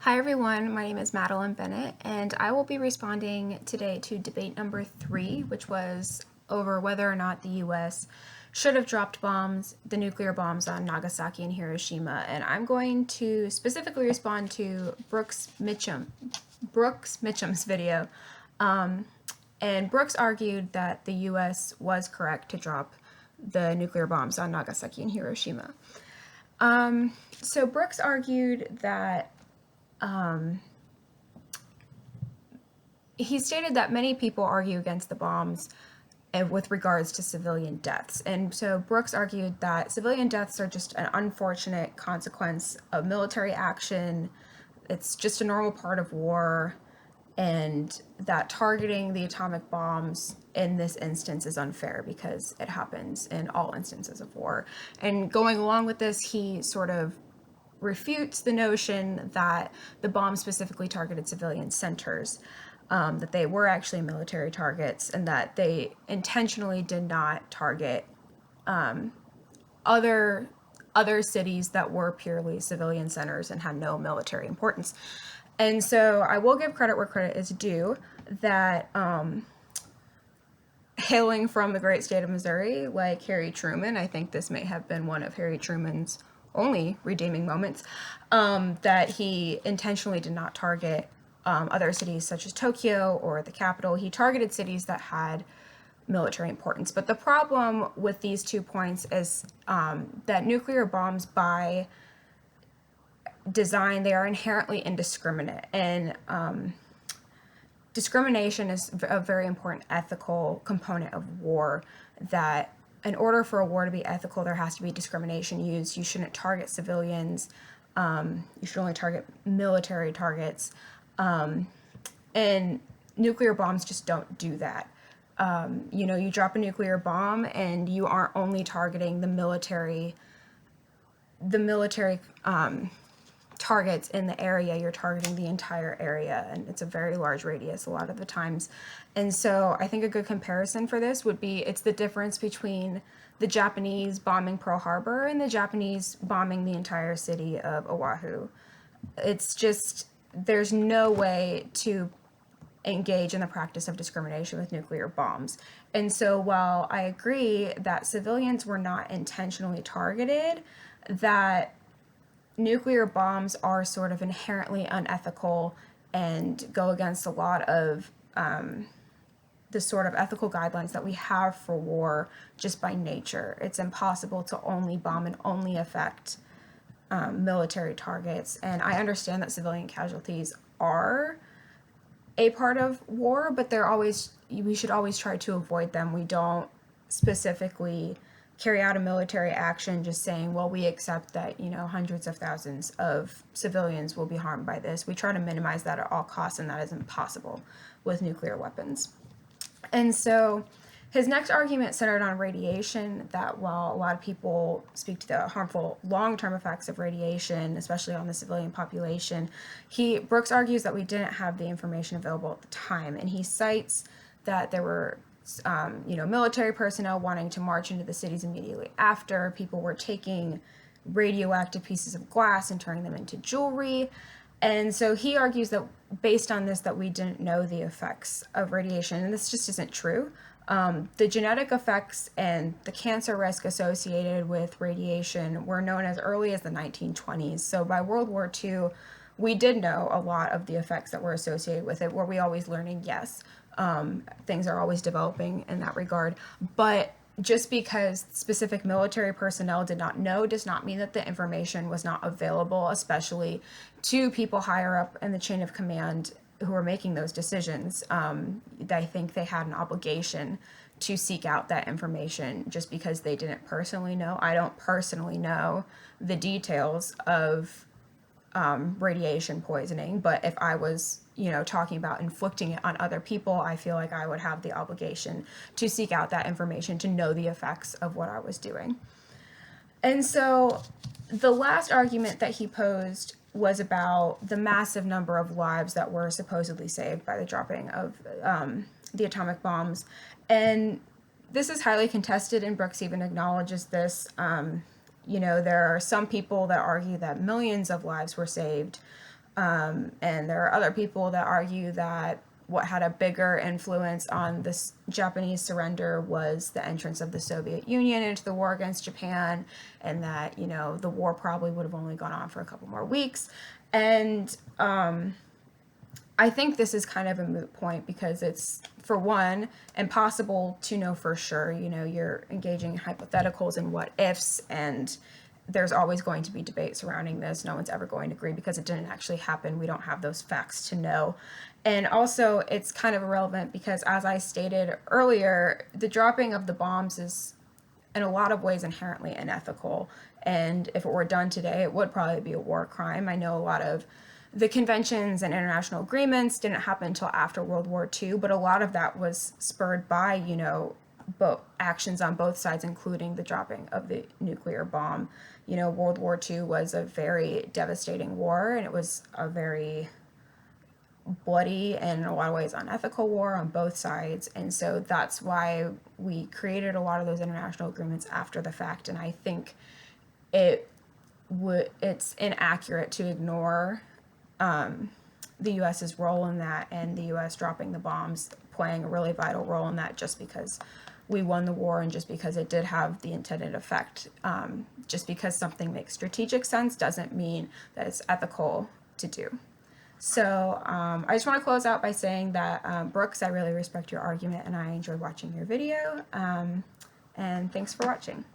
Hi everyone, my name is Madeline Bennett, and I will be responding today to debate number 3, which was over whether or not the U.S. should have dropped the nuclear bombs on Nagasaki and Hiroshima. And I'm going to specifically respond to Brooks Mitchum's video. And Brooks argued that the U.S. was correct to drop the nuclear bombs on Nagasaki and Hiroshima. So Brooks argued that he stated that many people argue against the bombs with regards to civilian deaths. And so Brooks argued that civilian deaths are just an unfortunate consequence of military action. It's just a normal part of war, and that targeting the atomic bombs in this instance is unfair because it happens in all instances of war. And going along with this, he sort of refutes the notion that the bomb specifically targeted civilian centers, that they were actually military targets, and that they intentionally did not target other cities that were purely civilian centers and had no military importance. And so I will give credit where credit is due, that hailing from the great state of Missouri, like Harry Truman, I think this may have been one of Harry Truman's only redeeming moments, that he intentionally did not target other cities such as Tokyo or the capital. He targeted cities that had military importance. But the problem with these 2 points is that nuclear bombs, by design, they are inherently indiscriminate. And discrimination is a very important ethical component of war, that in order for a war to be ethical, there has to be discrimination used. You shouldn't target civilians. You should only target military targets. And nuclear bombs just don't do that. You drop a nuclear bomb and you aren't only targeting the military targets in the area, you're targeting the entire area, and it's a very large radius a lot of the times. And so I think a good comparison for this would be, it's the difference between the Japanese bombing Pearl Harbor and the Japanese bombing the entire city of Oahu. It's just, there's no way to engage in the practice of discrimination with nuclear bombs. And so while I agree that civilians were not intentionally targeted, that nuclear bombs are sort of inherently unethical and go against a lot of the sort of ethical guidelines that we have for war just by nature. It's impossible to only bomb and only affect military targets. And I understand that civilian casualties are a part of war, but we should always try to avoid them. We don't specifically carry out a military action just saying, well, we accept that, hundreds of thousands of civilians will be harmed by this. We try to minimize that at all costs, and that is impossible with nuclear weapons. And so his next argument centered on radiation, that while a lot of people speak to the harmful long-term effects of radiation, especially on the civilian population, Brooks argues that we didn't have the information available at the time. And he cites that there were military personnel wanting to march into the cities immediately after. People were taking radioactive pieces of glass and turning them into jewelry. And so he argues that based on this, that we didn't know the effects of radiation. And this just isn't true. The genetic effects and the cancer risk associated with radiation were known as early as the 1920s. So by World War II, we did know a lot of the effects that were associated with it. Were we always learning? Yes. Things are always developing in that regard. But just because specific military personnel did not know does not mean that the information was not available, especially to people higher up in the chain of command who were making those decisions. I think they had an obligation to seek out that information just because they didn't personally know. I don't personally know the details of radiation poisoning, but if I was talking about inflicting it on other people, I feel like I would have the obligation to seek out that information to know the effects of what I was doing. And so the last argument that he posed was about the massive number of lives that were supposedly saved by the dropping of the atomic bombs. And this is highly contested, and Brooks even acknowledges this. There are some people that argue that millions of lives were saved. And there are other people that argue that what had a bigger influence on this Japanese surrender was the entrance of the Soviet Union into the war against Japan, and that, you know, the war probably would have only gone on for a couple more weeks. And I think this is kind of a moot point because it's, for one, impossible to know for sure. You know, you're engaging in hypotheticals and what ifs, and there's always going to be debate surrounding this. No one's ever going to agree because it didn't actually happen. We don't have those facts to know. And also, it's kind of irrelevant because, as I stated earlier, the dropping of the bombs is in a lot of ways inherently unethical. And if it were done today, it would probably be a war crime. I know a lot of the conventions and international agreements didn't happen until after World War II, but a lot of that was spurred by, you know, both actions on both sides, including the dropping of the nuclear bomb. You know, World War II was a very devastating war, and it was a very bloody and in a lot of ways unethical war on both sides. And so that's why we created a lot of those international agreements after the fact. And I think it's inaccurate to ignore the U.S.'s role in that, and the U.S. dropping the bombs playing a really vital role in that, just because we won the war and just because it did have the intended effect. Just because something makes strategic sense doesn't mean that it's ethical to do. So I just want to close out by saying that, Brooks, I really respect your argument and I enjoyed watching your video. And thanks for watching.